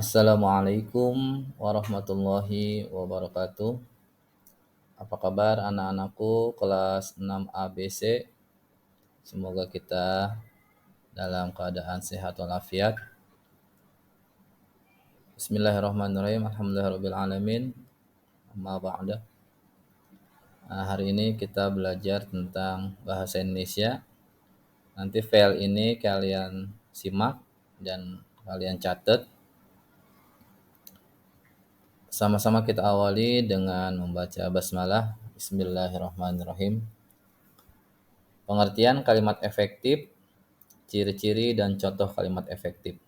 Assalamualaikum warahmatullahi wabarakatuh. Apa kabar anak-anakku kelas 6 ABC? Semoga kita dalam keadaan sehat walafiat. Bismillahirrahmanirrahim. Alhamdulillahirabbil alamin. Amma ba'da. Hari ini kita belajar tentang bahasa Indonesia. Nanti file ini kalian simak dan kalian catat. Sama-sama kita awali dengan membaca basmalah. Bismillahirrahmanirrahim. Pengertian kalimat efektif, ciri-ciri dan contoh kalimat efektif.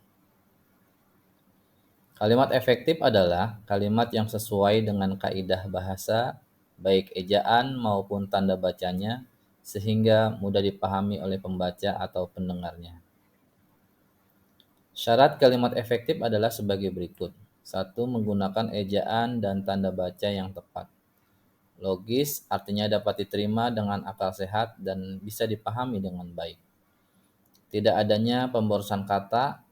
Kalimat efektif adalah kalimat yang sesuai dengan kaidah bahasa, baik ejaan maupun tanda bacanya, sehingga mudah dipahami oleh pembaca atau pendengarnya. Syarat kalimat efektif adalah sebagai berikut. 1. Menggunakan ejaan dan tanda baca yang tepat. Logis, artinya dapat diterima dengan akal sehat dan bisa dipahami dengan baik. Tidak adanya pemborosan kata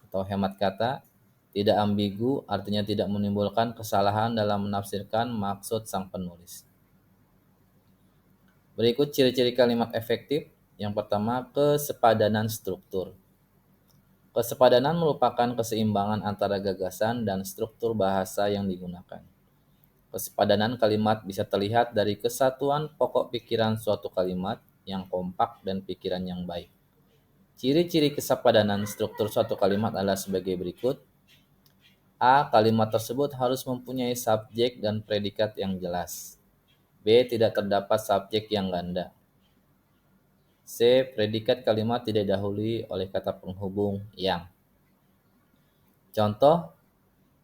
atau hemat kata, tidak ambigu, artinya tidak menimbulkan kesalahan dalam menafsirkan maksud sang penulis. Berikut ciri-ciri kalimat efektif. Yang pertama, kesepadanan struktur. Kesepadanan merupakan keseimbangan antara gagasan dan struktur bahasa yang digunakan. Kesepadanan kalimat bisa terlihat dari kesatuan pokok pikiran suatu kalimat yang kompak dan pikiran yang baik. Ciri-ciri kesepadanan struktur suatu kalimat adalah sebagai berikut. A. Kalimat tersebut harus mempunyai subjek dan predikat yang jelas. B. Tidak terdapat subjek yang ganda. C. Predikat kalimat tidak didahului oleh kata penghubung yang. Contoh,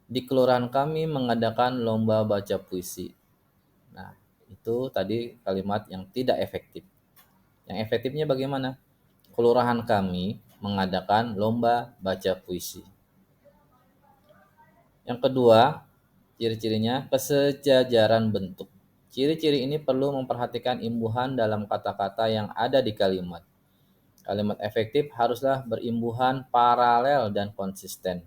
di kelurahan kami mengadakan lomba baca puisi. Nah, itu tadi kalimat yang tidak efektif. Yang efektifnya bagaimana? Kelurahan kami mengadakan lomba baca puisi. Yang kedua, ciri-cirinya kesejajaran bentuk. Ciri-ciri ini perlu memperhatikan imbuhan dalam kata-kata yang ada di kalimat. Kalimat efektif haruslah berimbuhan paralel dan konsisten.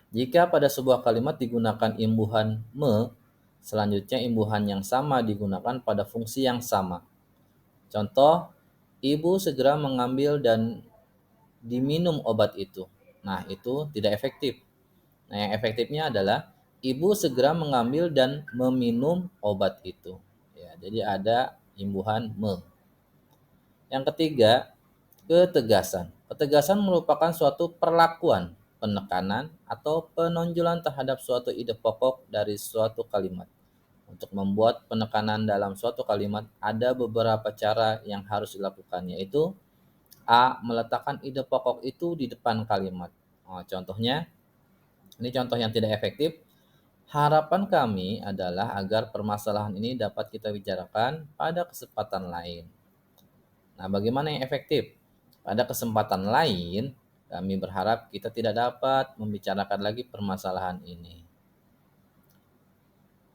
Jika pada sebuah kalimat digunakan imbuhan me, selanjutnya imbuhan yang sama digunakan pada fungsi yang sama. Contoh, ibu segera mengambil dan diminum obat itu. Nah, itu tidak efektif. Nah, yang efektifnya adalah ibu segera mengambil dan meminum obat itu. Ya, jadi ada imbuhan me. Yang ketiga, ketegasan. Ketegasan merupakan suatu perlakuan, penekanan, atau penonjolan terhadap suatu ide pokok dari suatu kalimat. Untuk membuat penekanan dalam suatu kalimat, ada beberapa cara yang harus dilakukan, yaitu A. Meletakkan ide pokok itu di depan kalimat. Contohnya, ini contoh yang tidak efektif. Harapan kami adalah agar permasalahan ini dapat kita bicarakan pada kesempatan lain. Nah, bagaimana yang efektif? Pada kesempatan lain, kami berharap kita tidak dapat membicarakan lagi permasalahan ini.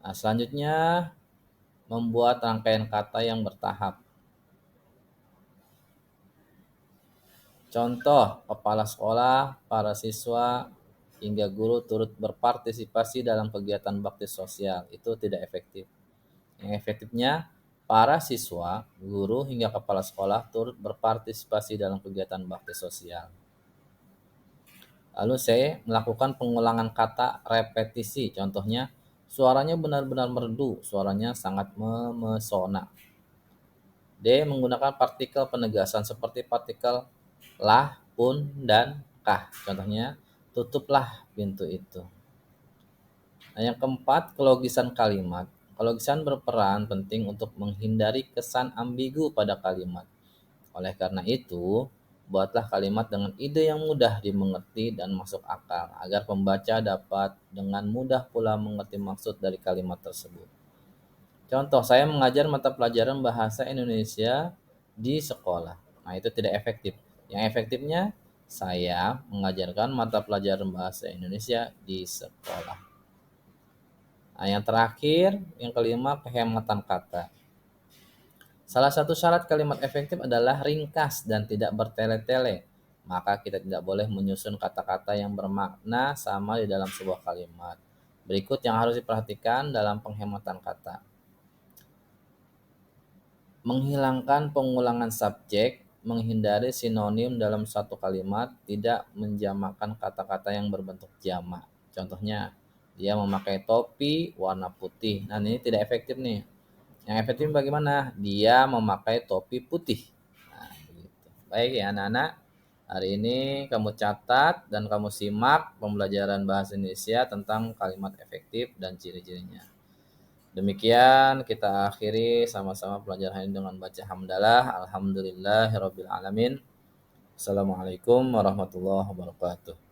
Nah, selanjutnya, membuat rangkaian kata yang bertahap. Contoh, kepala sekolah, para siswa, hingga guru turut berpartisipasi dalam kegiatan bakti sosial. Itu tidak efektif. Yang efektifnya, para siswa, guru, hingga kepala sekolah turut berpartisipasi dalam kegiatan bakti sosial. Lalu C. Melakukan pengulangan kata repetisi. Contohnya, suaranya benar-benar merdu, suaranya sangat memesona. D. Menggunakan partikel penegasan seperti partikel lah, pun, dan kah. Contohnya, tutuplah pintu itu. Nah, yang keempat, kelogisan kalimat. Kelogisan berperan penting untuk menghindari kesan ambigu pada kalimat. Oleh karena itu, buatlah kalimat dengan ide yang mudah dimengerti dan masuk akal, agar pembaca dapat dengan mudah pula mengerti maksud dari kalimat tersebut. Contoh, saya mengajar mata pelajaran bahasa Indonesia di sekolah. Nah, itu tidak efektif. Yang efektifnya, saya mengajarkan mata pelajaran bahasa Indonesia di sekolah. Nah, yang terakhir, yang kelima, kehematan kata. Salah satu syarat kalimat efektif adalah ringkas dan tidak bertele-tele. maka kita tidak boleh menyusun kata-kata yang bermakna sama di dalam sebuah kalimat. Berikut yang harus diperhatikan dalam penghematan kata. Menghilangkan pengulangan subjek, menghindari sinonim dalam satu kalimat, tidak menjamakan kata-kata yang berbentuk jamak. Contohnya, dia memakai topi warna putih. Nah, ini tidak efektif nih. Yang efektif bagaimana? Dia memakai topi putih. Nah, begitu. Baik ya anak-anak, hari ini kamu catat dan kamu simak pembelajaran bahasa Indonesia tentang kalimat efektif dan ciri-cirinya. Demikian kita akhiri sama-sama pelajaran ini dengan baca hamdalah. Alhamdulillahirabbil alamin. Assalamualaikum warahmatullahi wabarakatuh.